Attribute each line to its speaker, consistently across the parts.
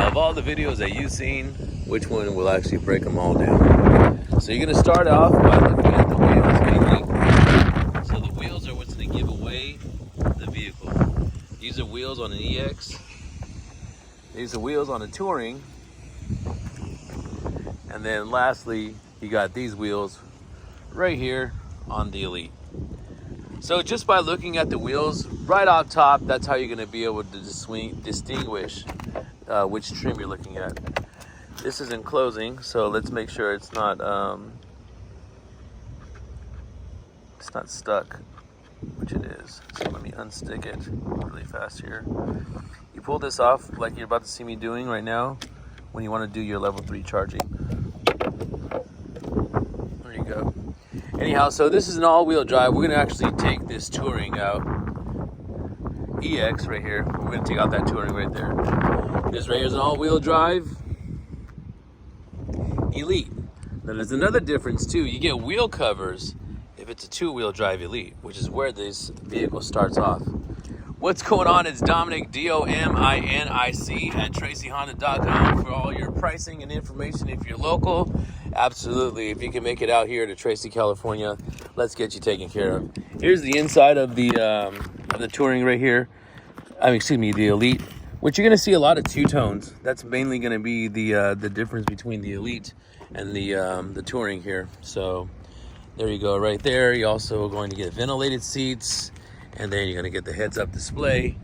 Speaker 1: of all the videos that you've seen, which one will actually break them all down? So you're going to start off by looking at the wheels mainly. So the wheels are what's going to give away the vehicle. These are wheels on an EX. These are wheels on a Touring. And then lastly, you got these wheels right here on the Elite. So just by looking at the wheels right off top, that's how you're going to be able to distinguish which trim you're looking at. This is in closing, so let's make sure it's not stuck, which it is. So let me unstick it really fast here. You pull this off like you're about to see me doing right now when you want to do your level 3 charging. There you go. Anyhow, so this is an all-wheel drive. We're going to actually take this Touring out. EX right here. We're going to take out that Touring right there. This right here is an all-wheel drive Elite. Now there's another difference too. You get wheel covers if it's a 2-wheel drive Elite, which is where this vehicle starts off. What's going on? It's Dominic, Dominic at TracyHonda.com for all your pricing and information. If you're local, absolutely. If you can make it out here to Tracy, California, let's get you taken care of. Here's the inside of the Touring right here. The Elite, which you're going to see a lot of two-tones. That's mainly going to be the difference between the Elite and the Touring here. So there you go, right there. You're also going to get ventilated seats. And then you're going to get the heads-up display.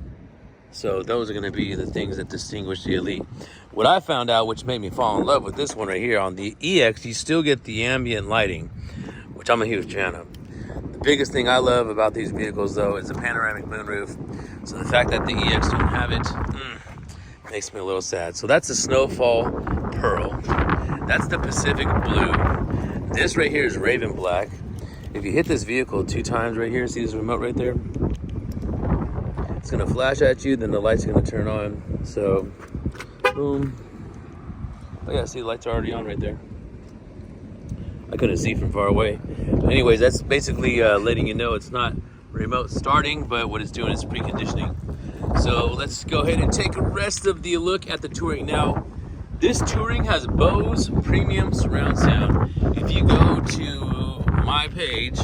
Speaker 1: So those are going to be the things that distinguish the Elite. What I found out, which made me fall in love with this one right here, on the EX, you still get the ambient lighting, which I'm a huge fan of. The biggest thing I love about these vehicles, though, is the panoramic moonroof. So the fact that the EX don't have it makes me a little sad. So that's the Snowfall Pearl. That's the Pacific Blue. This right here is Raven Black. If you hit this vehicle 2 times right here, see this remote right there? It's gonna flash at you, then the light's gonna turn on. So, boom. Oh yeah, see the lights are already on right there. I couldn't see from far away. But anyways, that's basically letting you know it's not remote starting, but what it's doing is preconditioning. So let's go ahead and take a rest of the look at the Touring. Now, this Touring has BOSE premium surround sound. If you go to my page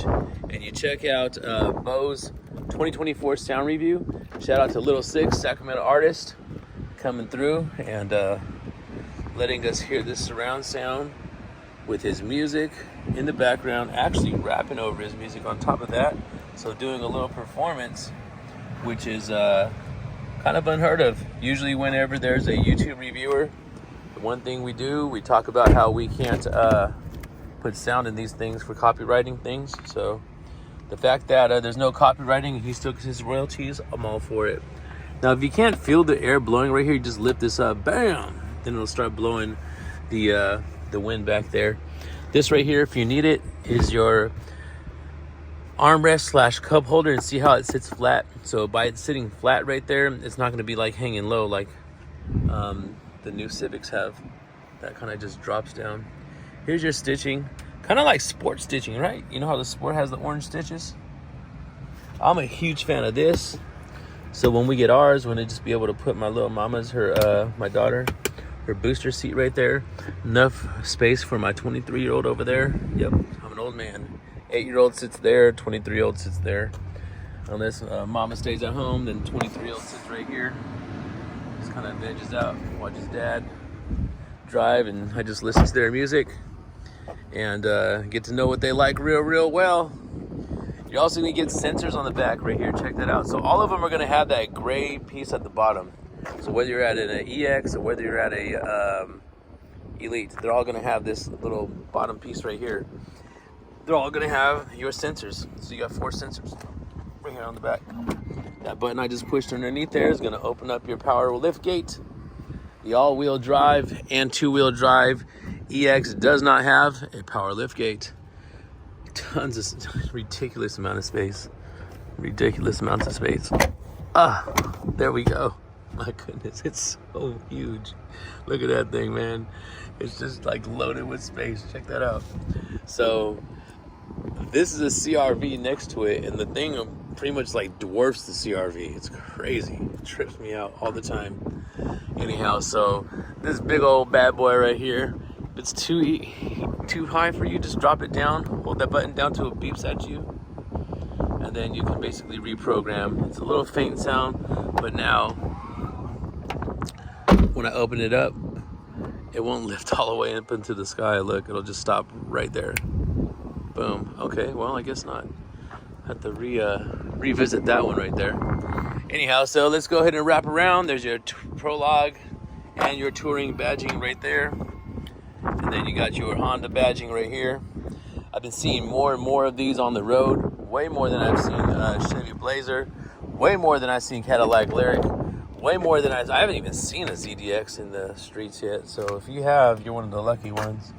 Speaker 1: and you check out BOSE 2024 sound review, shout out to Little Six, Sacramento artist, coming through and letting us hear this surround sound with his music in the background, actually rapping over his music on top of that. So doing a little performance, which is kind of unheard of. Usually whenever there's a YouTube reviewer, the one thing we do, we talk about how we can't put sound in these things for copywriting things. So the fact that there's no copywriting, he still gets his royalties, I'm all for it. Now, if you can't feel the air blowing right here, you just lift this up, bam, then it'll start blowing the wind back there. This right here, if you need it, is your armrest / cup holder, and see how it sits flat. So by it sitting flat right there, it's not going to be like hanging low like the new Civics have. That kind of just drops down. Here's your stitching, kind of like sport stitching, right? You know how the Sport has the orange stitches? I'm a huge fan of this. So when we get ours, we're gonna just be able to put my little mama's, my daughter, her booster seat right there. Enough space for my 23-year-old over there. Yep, I'm an old man. 8-year-old sits there, 23-year-old sits there. Unless mama stays at home, then 23-year-old sits right here. Just kind of veges out, watches dad drive, and I just listen to their music and get to know what they like real well. You're also gonna get sensors on the back right here. Check that out. So all of them are gonna have that gray piece at the bottom. So whether you're at an EX or whether you're at a Elite, they're all gonna have this little bottom piece right here. They're all gonna have your sensors. So you got 4 sensors right here on the back. That button I just pushed underneath there is gonna open up your power lift gate. The all-wheel drive and 2-wheel drive EX does not have a power lift gate. Tons of ridiculous amount of space. Ridiculous amounts of space. There we go. My goodness, it's so huge. Look at that thing, man. It's just like loaded with space. Check that out. So this is a CRV next to it, and the thing pretty much like dwarfs the CRV. It's crazy. It trips me out all the time. Anyhow, so This big old bad boy right here. If it's too high for you, just drop it down. Hold that button down till it beeps at you. And then you can basically reprogram. It's a little faint sound, but now when I open it up, it won't lift all the way up into the sky. Look, it'll just stop right there. Boom. Okay, well, I guess not. Have to revisit that one right there. Anyhow, so let's go ahead and wrap around. There's your Prologue and your touring badging right there. And then you got your Honda badging right here. I've been seeing more and more of these on the road. Way more than I've seen Chevy Blazer. Way more than I've seen Cadillac Lyric. Way more than I haven't even seen a ZDX in the streets yet. So if you have, you're one of the lucky ones.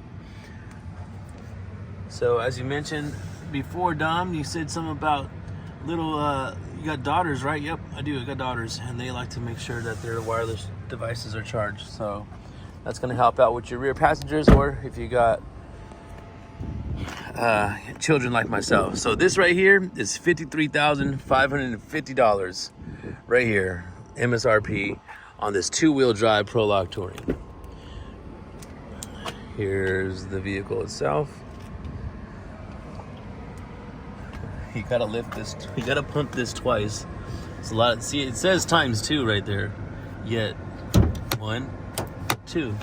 Speaker 1: So as you mentioned before, Dom, you said something about little, you got daughters, right? Yep, I do, I got daughters, and they like to make sure that their wireless devices are charged. So that's gonna help out with your rear passengers, or if you got children like myself. So this right here is $53,550 right here, MSRP on this two-wheel drive Prologue Touring. Here's the vehicle itself. You gotta lift this, you gotta pump this twice. It's a lot. See, it says ×2 right there. Yet 1, 2.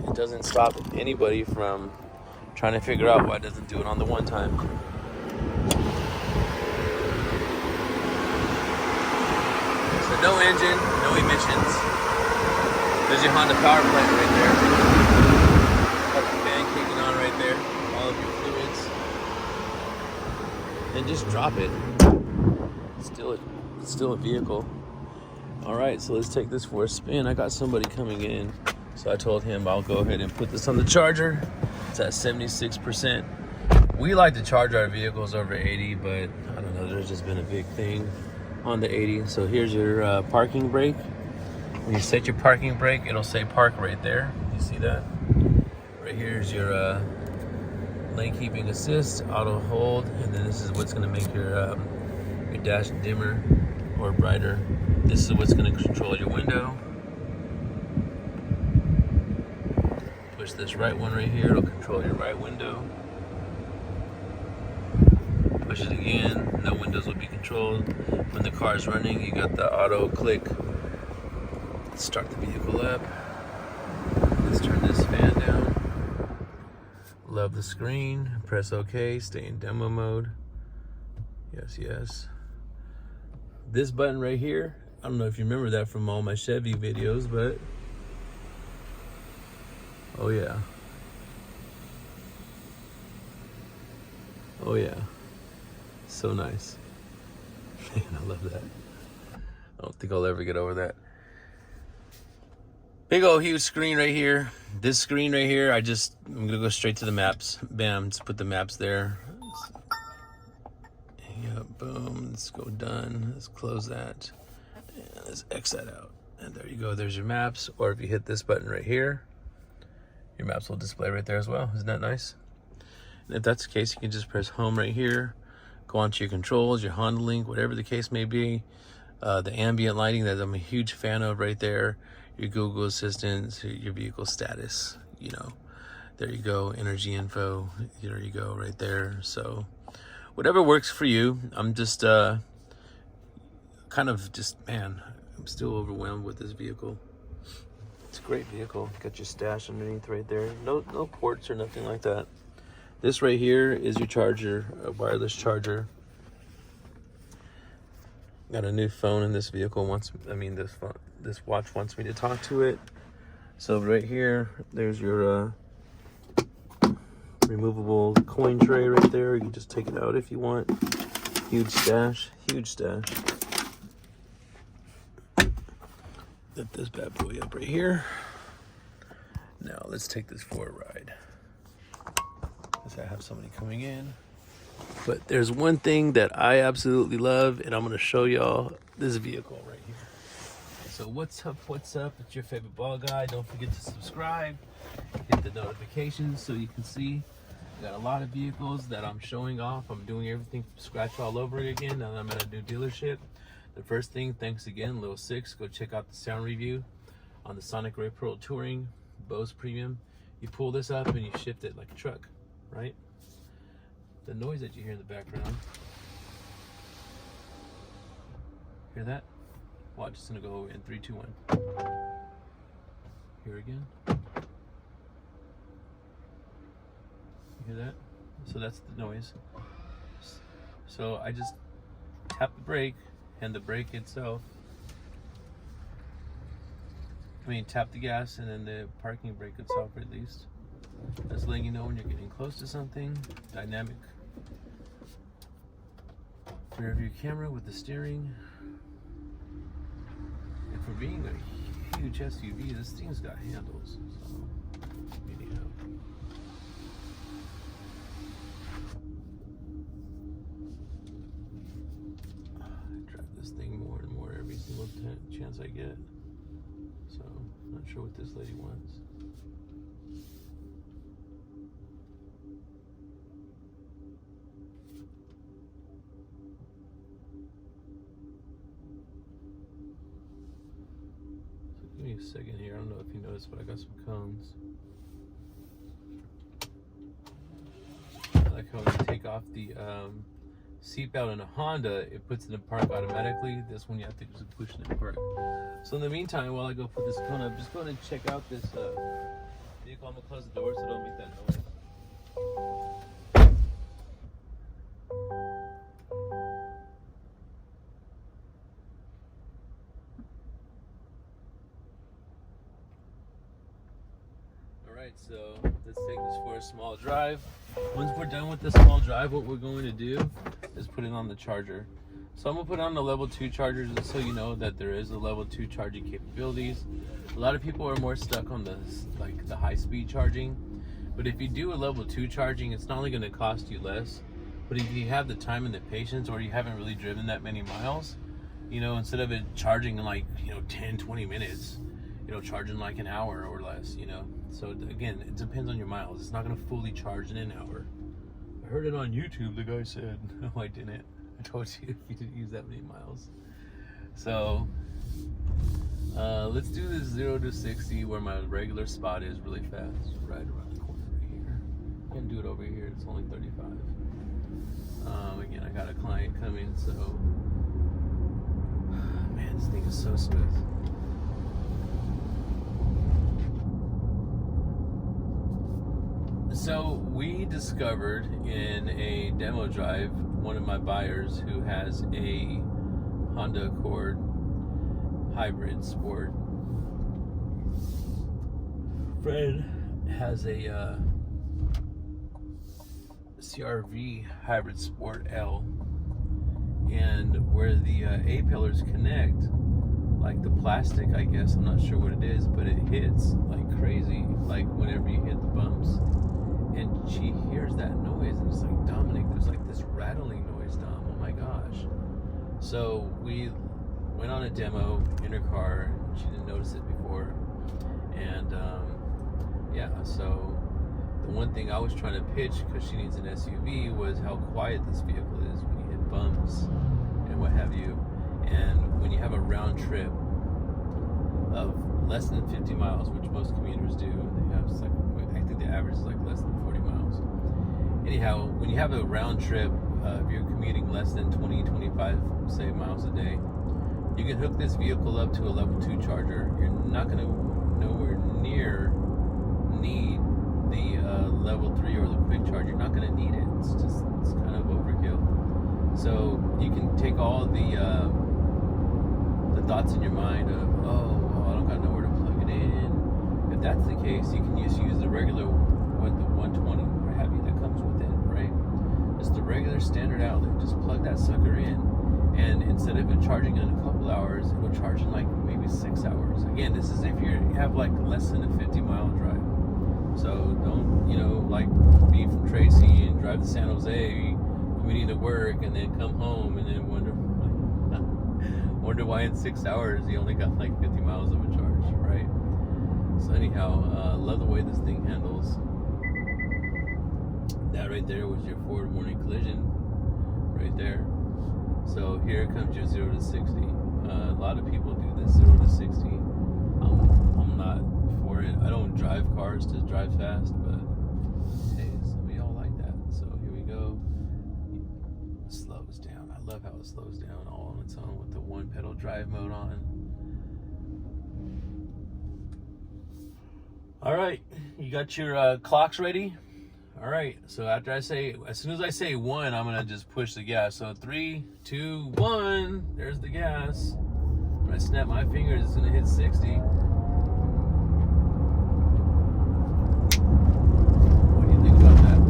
Speaker 1: It doesn't stop anybody from trying to figure out why it doesn't do it on the one time. So no engine, no emissions. There's your Honda power plant right there. Got the fan kicking on right there. All of your fluids. And just drop it. It's still a vehicle. All right, so let's take this for a spin. I got somebody coming in, so I told him I'll go ahead and put this on the charger. It's at 76%. We like to charge our vehicles over 80, but I don't know, there's just been a big thing on the 80. So here's your parking brake. When you set your parking brake, it'll say park right there. You see that? Right here is your lane keeping assist, auto hold, and then this is what's gonna make your dash dimmer or brighter. This is what's gonna control your window. Push this right one right here, it'll control your right window. Push it again, no windows will be controlled. When the car is running, you got the auto click. Let's start the vehicle up. Let's turn this fan down. Love the screen. Press OK. Stay in demo mode. Yes, yes. This button right here, I don't know if you remember that from all my Chevy videos, but oh yeah. Oh yeah. So nice. Man, I love that. I don't think I'll ever get over that. Big old huge screen right here. This screen right here, I'm gonna go straight to the maps. Bam, let's put the maps there. Yeah, boom, let's go done. Let's close that. And let's X that out. And there you go, there's your maps. Or if you hit this button right here, your maps will display right there as well. Isn't that nice? And if that's the case, you can just press home right here, go onto your controls, your Honda Link, whatever the case may be. The ambient lighting that I'm a huge fan of right there. Your Google Assistant, your vehicle status, you know, there you go, energy info, there you go right there. So whatever works for you. I'm just man, I'm still overwhelmed with this vehicle. It's a great vehicle. Got your stash underneath right there. No ports or nothing like that. This right here is your charger, a wireless charger. Got a new phone in this vehicle. This watch wants me to talk to it. So right here, there's your removable coin tray right there. You can just take it out if you want. Huge stash, huge stash. Lift this bad boy up right here. Now let's take this for a ride. As I have somebody coming in. But there's one thing that I absolutely love, and I'm gonna show y'all this vehicle right here. So what's up, it's your favorite ball guy. Don't forget to subscribe, hit the notifications so you can see. I got a lot of vehicles that I'm showing off. I'm doing everything from scratch all over again. Now that I'm at a new dealership. The first thing, thanks again, Lil 6. Go check out the sound review. on the Sonic Ray Pro Touring BOSE Premium. You pull this up and you shift it like a truck, right? The noise that you hear in the background, hear that? Watch, it's gonna go in 3, 2, 1. Here again. You hear that? So that's the noise. So I just tap the brake, and the brake itself, tap the gas, and then the parking brake itself released. That's letting you know when you're getting close to something. Dynamic rear view camera with the steering. And for being a huge SUV, this thing's got handles. So, anyhow. I drive this thing more and more every single chance I get. So, not sure what this lady wants. So give me a second here. I don't know if you noticed, but I got some cones. I like how when you take off the seatbelt in a Honda, it puts it in park automatically. This one you have to just push it in park. So in the meantime, while I go put this cone up, just going to check out this vehicle. I'm going to close the door so don't make that noise. Alright, so let's take this for a small drive. Once we're done with the small drive, what we're going to do is put it on the charger. So I'm going to put on the level 2 charger just so you know that there is a level 2 charging capabilities. A lot of people are more stuck on the high-speed charging. But if you do a level 2 charging, it's not only going to cost you less, but if you have the time and the patience, or you haven't really driven that many miles, instead of it charging in 10, 20 minutes, charge in like an hour or less, So again, it depends on your miles. It's not going to fully charge in an hour. I heard it on YouTube, the guy said. No, I didn't. I told you didn't use that many miles. So let's do this 0 to 60 where my regular spot is really fast, right around the corner right here. I can do it over here. It's only 35. Again, I got a client coming, so man, this thing is so smooth. So we discovered in a demo drive, one of my buyers who has a Honda Accord Hybrid Sport. Fred has a CR-V Hybrid Sport L, and where the A-pillars connect, like the plastic, I guess, I'm not sure what it is, but it hits like crazy, like whenever you hit the bumps. And she hears that noise, and it's like, Dominic, there's like this rattling noise, Dom. Oh my gosh. So we went on a demo in her car. She didn't notice it before. And yeah, so the one thing I was trying to pitch, because she needs an SUV, was how quiet this vehicle is when you hit bumps and what have you. And when you have a round trip of less than 50 miles, which most commuters do, they have like, I think the average is like less than 40 miles. Anyhow, when you have a round trip, if you're commuting less than 20, 25, say, miles a day, you can hook this vehicle up to a level 2 charger. You're not going to nowhere near need the level 3 or the quick charge. You're not going to need it. It's kind of overkill. So you can take all the thoughts in your mind of, oh, I don't got nowhere to plug it in. If that's the case, you can just use the regular, the 120 or have you that comes with it, right? Just the regular standard outlet. Just plug that sucker in, and instead of it charging in a couple hours, it'll charge in like maybe 6 hours. Again, this is if you have like less than a 50-mile drive. So don't, like be from Tracy and drive to San Jose, commuting to work, and then come home and then wonder why in 6 hours you only got like 50 miles of a charge, right? So anyhow, love the way this thing handles. That right there was your forward warning collision, right there. So here comes your 0 to 60. A lot of people do this 0 to 60. I'm I don't drive cars to drive fast, but hey, some of y'all like that. So here we go. It slows down. I love how it slows down all on its own with the one pedal drive mode on. All right, you got your clocks ready? All right, so after as soon as I say one, I'm gonna just push the gas. So 3, 2, 1, there's the gas. When I snap my fingers, it's gonna hit 60. What do you think about that?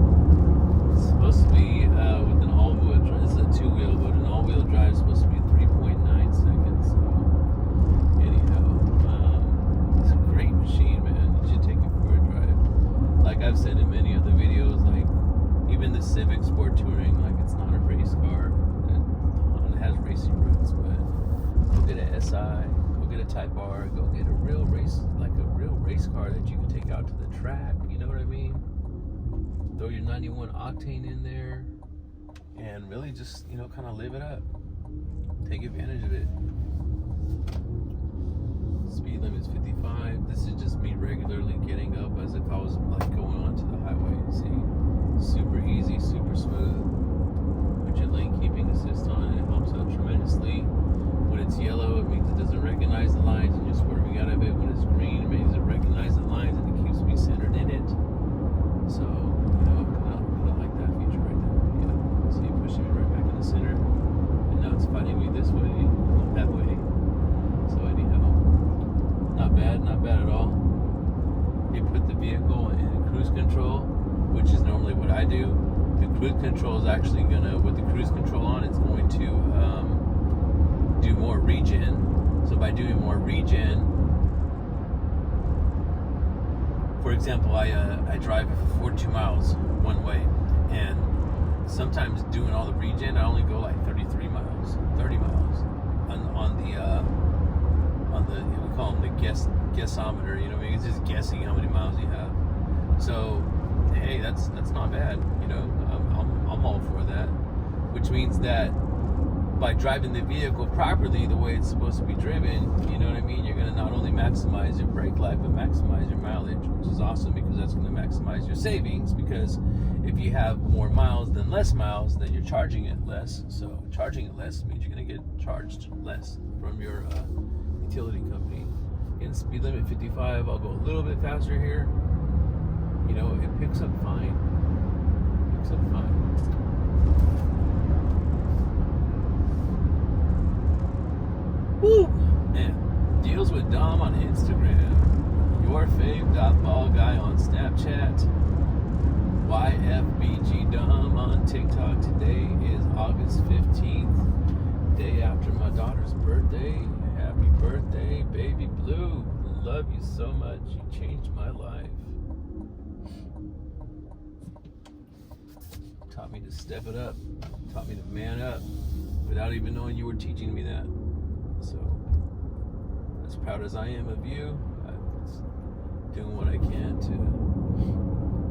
Speaker 1: It's supposed to be with an all-wheel drive. This is a two-wheel, but an all-wheel drive is supposed to be 3.9 seconds. So anyhow, it's a great machine, man. You should take it for a drive. Like I've said in many other videos, like even the Civic Sport Touring, like it's not a race car. It has racing roots, but go get an SI, go get a Type R, go get a real race, like a real race car that you can take out to the track. You know what I mean? Throw your 91 octane in there, and really just kind of live it up. Take advantage of it. Speed limit is 55. This is just me regularly getting up as if I was like going onto the highway. See, super easy, super smooth. Put your lane keeping assist on, and it helps out tremendously. When it's yellow, it means it doesn't recognize the lines and you're swerving out of it. When it's green, it means it recognizes the lines and it keeps me centered in it. So, kind of like that feature right there. Yeah. So you're pushing me right back in the center, and now it's fighting me this way, not that way. So anyhow, not bad at all. You put the vehicle in cruise control, which is normally what I do. The cruise control is actually with the cruise control on, it's going to do more regen. So by doing more regen, for example, I drive 42 miles one way, and sometimes doing all the regen, I only go like 33 miles, 30 miles on the we call them the guessometer. You know, I mean, it's just guessing how many miles you have. So hey, that's not bad. I'm all for that. Which means that by driving the vehicle properly, the way it's supposed to be driven, you know what I mean? You're going to not only maximize your brake life, but maximize your mileage, which is awesome because that's going to maximize your savings. Because if you have more miles than less miles, then you're charging it less. So charging it less means you're going to get charged less from your utility company. Again, speed limit 55. I'll go a little bit faster here. It picks up fine. Woo! Man, deals with Dom on Instagram. Your fave.ballguy on Snapchat. YFBG Dom on TikTok. Today is August 15th, day after my daughter's birthday. Happy birthday, baby blue. Love you so much. You changed my life. Taught me to step it up. Taught me to man up without even knowing you were teaching me that. So, as proud as I am of you, I'm doing what I can to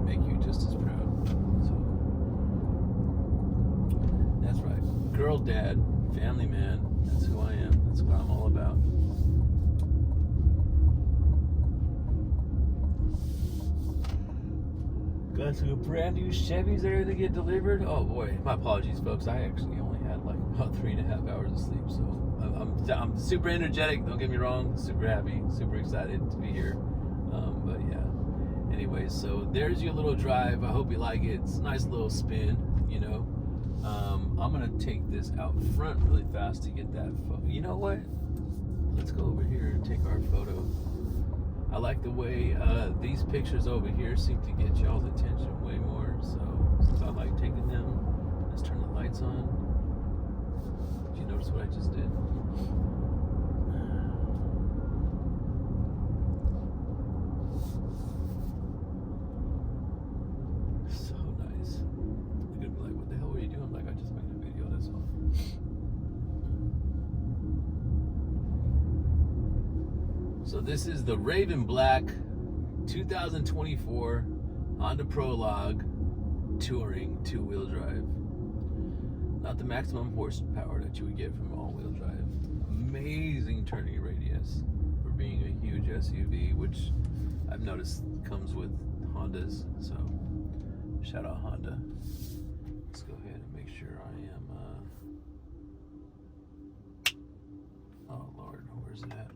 Speaker 1: make you just as proud. So, that's right. Girl dad, family man, that's who I am. That's what I'm all about. Got some brand new Chevys there to get delivered. Oh boy, my apologies, folks. I actually only had like about 3.5 hours of sleep, so I'm super energetic. Don't get me wrong. Super happy, super excited to be here. But yeah. Anyways, so there's your little drive. I hope you like it. It's a nice little spin. I'm gonna take this out front really fast to get that photo. You know what? Let's go over here and take our photo. I like the way these pictures over here seem to get y'all's attention way more. So since I like taking them, let's turn the lights on. Did you notice what I just did? So nice. You're gonna be like, what the hell are you doing? I'm like, I just made a video, that's all. So this is the Raven Black 2024 Honda Prologue Touring 2-wheel drive. Not the maximum horsepower that you would get from all-wheel drive. Amazing turning radius for being a huge SUV, which I've noticed comes with Hondas. So shout out Honda. Let's go ahead and make sure I am. Oh Lord, where's it at?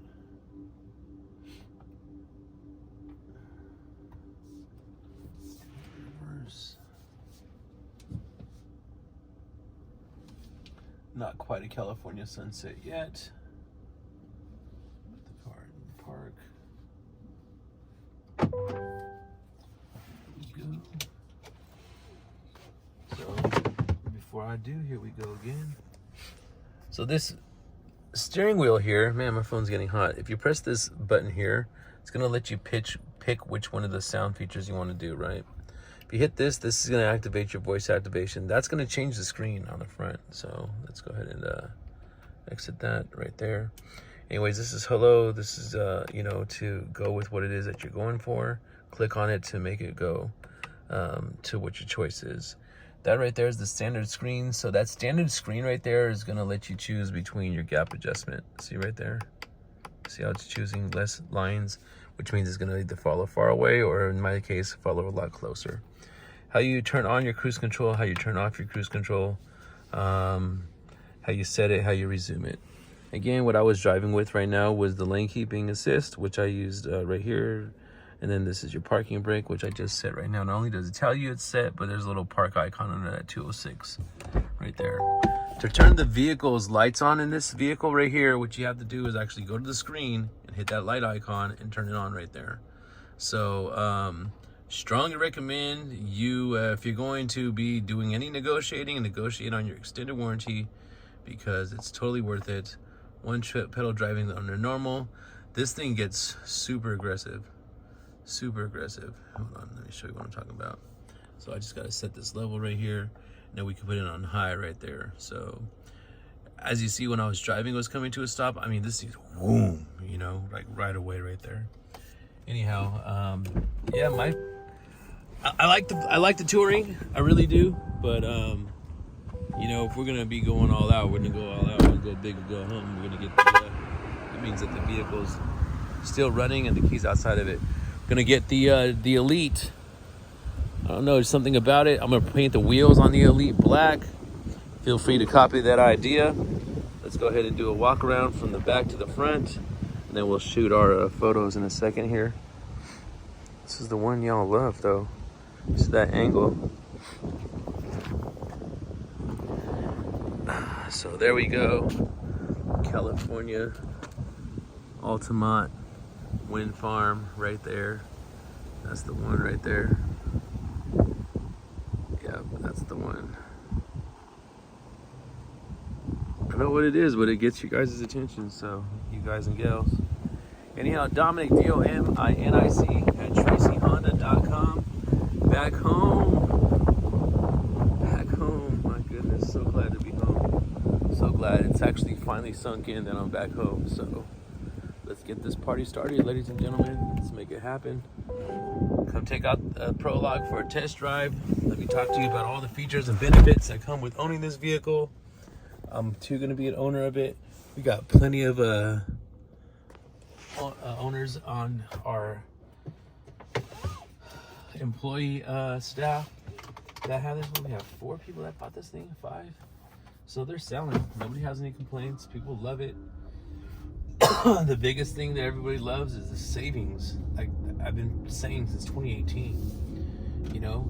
Speaker 1: Reverse. Not quite a California sunset yet. Put the car in park. Here we go. So before I do, here we go again. So this steering wheel here, man, my phone's getting hot. If you press this button here, it's gonna let you pick which one of the sound features you want to do, right? If you hit this is gonna activate your voice activation. That's gonna change the screen on the front. So let's go ahead and exit that right there. Anyways, this is hello. This is you know, to go with what it is that you're going for. Click on it to make it go to what your choice is. That right there is the standard screen. So that standard screen right there is gonna let you choose between your gap adjustment. See right there? See how it's choosing less lines, which means it's gonna either follow far away or in my case, follow a lot closer. How you turn on your cruise control, how you turn off your cruise control, how you set it, how you resume it. Again, what I was driving with right now was the lane keeping assist, which I used right here. And then this is your parking brake, which I just set right now. Not only does it tell you it's set, but there's a little park icon under that 206 right there. To turn the vehicle's lights on in this vehicle right here, what you have to do is actually go to the screen and hit that light icon and turn it on right there. So strongly recommend you, if you're going to be doing any negotiating, negotiate on your extended warranty, because it's totally worth it. One trip pedal driving under normal. This thing gets super aggressive. Super aggressive. Hold on, let me show you what I'm talking about. So I just got to set this level right here, and then we can put it on high right there. So as you see, when I was driving, it was coming to a stop. I mean, this thing's boom, you know, like right away right there. Anyhow, yeah, I like the touring, I really do. But you know, if we're gonna be going all out, we're gonna go all out. We're gonna go big or go home. We're gonna get the, it means that the vehicle's still running and the key's outside of it. Gonna get the Elite. I don't know, there's something about it. I'm gonna paint the wheels on the Elite black. Feel free to copy that idea. Let's go ahead and do a walk around from the back to the front, and then we'll shoot our photos in a second here. This is the one y'all love though. It's that angle. So there we go. California Altamont wind farm right there. That's the one right there. Yeah, that's the one. I know what it is, but it gets you guys' attention, so you guys and gals. Anyhow, Dominic, Dominic at TracyHonda.com. Back home. Back home. My goodness, so glad to be home. So glad it's actually finally sunk in that I'm back home. So let's get this party started, ladies and gentlemen. Let's make it happen. Come take out Prologue for a test drive. Let me talk to you about all the features and benefits that come with owning this vehicle. I'm too going to be an owner of it. We got plenty of owners on our employee staff that have this one. We have 4 people that bought this thing, 5. So they're selling. Nobody has any complaints. People love it. The biggest thing that everybody loves is the savings. Like I've been saying since 2018. You know,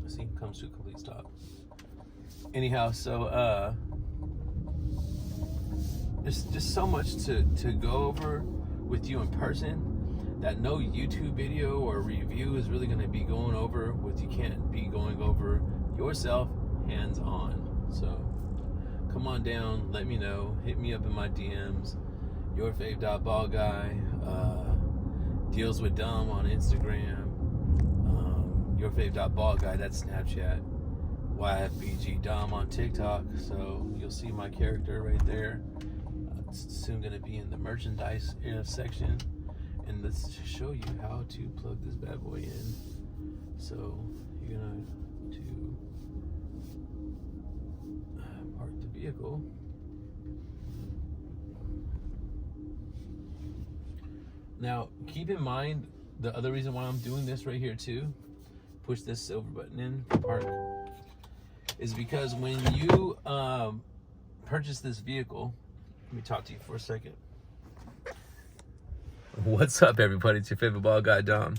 Speaker 1: see, comes to a complete stop. Anyhow, so there's just so much to go over with you in person that no YouTube video or review is really going to be going over with. You can't be going over yourself hands-on. So come on down, let me know, hit me up in my DMs. YourFave.ballguy, deals with Dom on Instagram, YourFave.ballguy, that's Snapchat, YFBG Dom on TikTok. So you'll see my character right there. It's soon going to be in the merchandise section, and let's show you how to plug this bad boy in. So you're going to park the vehicle. Now, keep in mind the other reason why I'm doing this right here too, push this silver button in, park, is because when you purchase this vehicle, let me talk to you for a second. What's up, everybody? It's your favorite ball guy, Dom.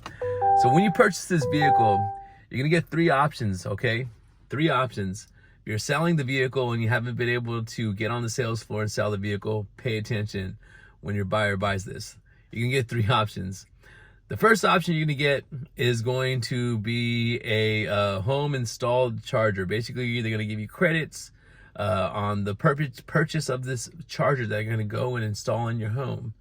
Speaker 1: So when you purchase this vehicle, you're gonna get 3 options, okay? 3 options. If you're selling the vehicle and you haven't been able to get on the sales floor and sell the vehicle, pay attention when your buyer buys this. You can get 3 options. The first option you're gonna get is going to be a home installed charger. Basically, they're gonna give you credits on the purchase of this charger that you're gonna go and install in your home.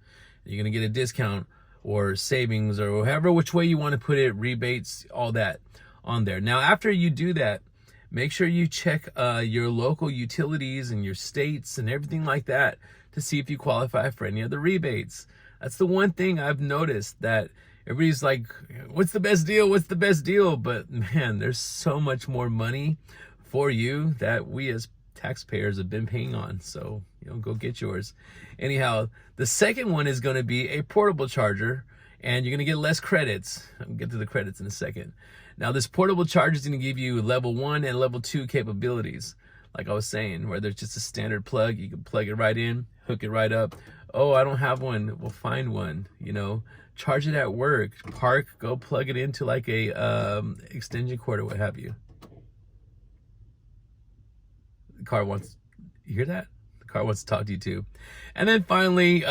Speaker 1: You're gonna get a discount or savings or however which way you want to put it, rebates, all that on there. Now, after you do that, make sure you check your local utilities and your states and everything like that to see if you qualify for any of the rebates. That's the one thing I've noticed, that everybody's like, what's the best deal? What's the best deal? But man, there's so much more money for you that we as taxpayers have been paying on. So, go get yours. Anyhow, the second one is going to be a portable charger, and you're going to get less credits. I'll get to the credits in a second. Now, this portable charger is going to give you level 1 and level 2 capabilities. Like I was saying, where there's just a standard plug, you can plug it right in, hook it right up. Oh, I don't have one. We'll find one, charge it at work, park, go plug it into like a extension cord or what have you. The car wants, you hear that? The car wants to talk to you too. And then finally,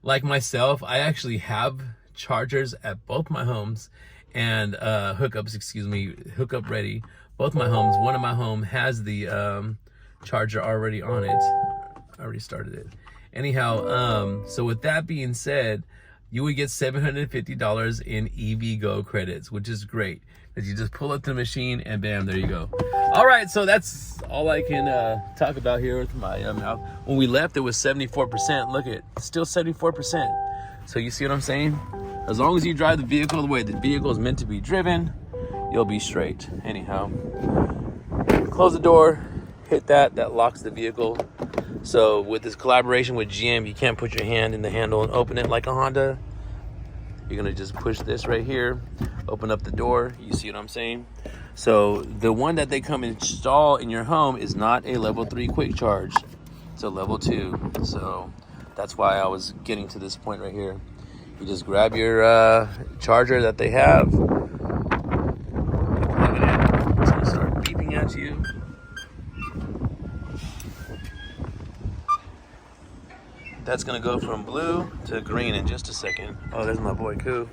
Speaker 1: like myself, I actually have chargers at both my homes and hookup ready. Both my homes. One of my home has the charger already on it. I already started it. Anyhow, so with that being said, you would get $750 in EVgo credits, which is great. Because you just pull up the machine and bam, there you go. All right, so that's all I can talk about here with my mouth. When we left, it was 74%. Look at, still 74%. So you see what I'm saying? As long as you drive the vehicle the way the vehicle is meant to be driven, you'll be straight. Anyhow, close the door, hit that locks the vehicle. So with this collaboration with GM, you can't put your hand in the handle and open it like a Honda. You're gonna just push this right here, open up the door. You see what I'm saying? So the one that they come install in your home is not a level 3 quick charge. It's a level 2. So that's why I was getting to this point right here. You just grab your charger that they have, plug it in. It's gonna start beeping at you. That's gonna go from blue to green in just a second. Oh, there's my boy Koo.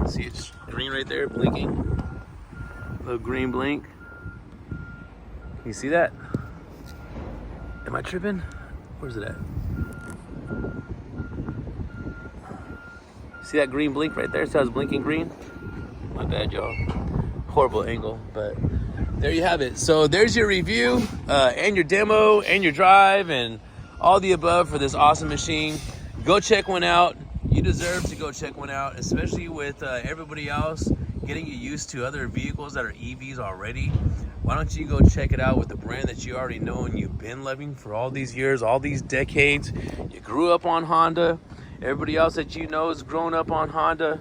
Speaker 1: See, it's green right there, blinking. Little green blink. You see that? Am I tripping? Where's it at? See that green blink right there? So I was blinking green. My bad, y'all. Horrible angle, but there you have it. So there's your review and your demo and your drive and all the above for this awesome machine. Go check one out. You deserve to go check one out, especially with everybody else getting you used to other vehicles that are EVs already. Why don't you go check it out with the brand that you already know and you've been loving for all these years, all these decades. You grew up on Honda. Everybody else that you know has grown up on Honda.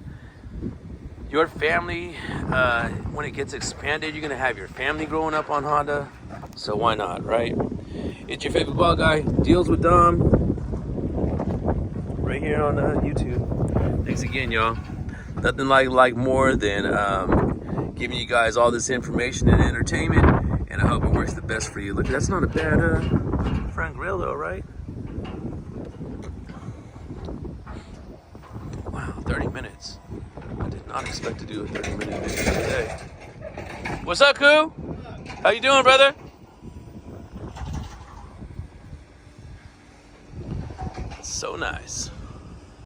Speaker 1: Your family, when it gets expanded, you're gonna have your family growing up on Honda. So why not, right? It's your favorite ball guy, Deals with Dom, right here on YouTube. Thanks again, y'all. Nothing like more than giving you guys all this information and entertainment, and I hope it works the best for you. Look, that's not a bad front grill though, right? Wow, 30 minutes. I did not expect to do a 30-minute video today. What's up, Koo? How you doing, brother? So nice.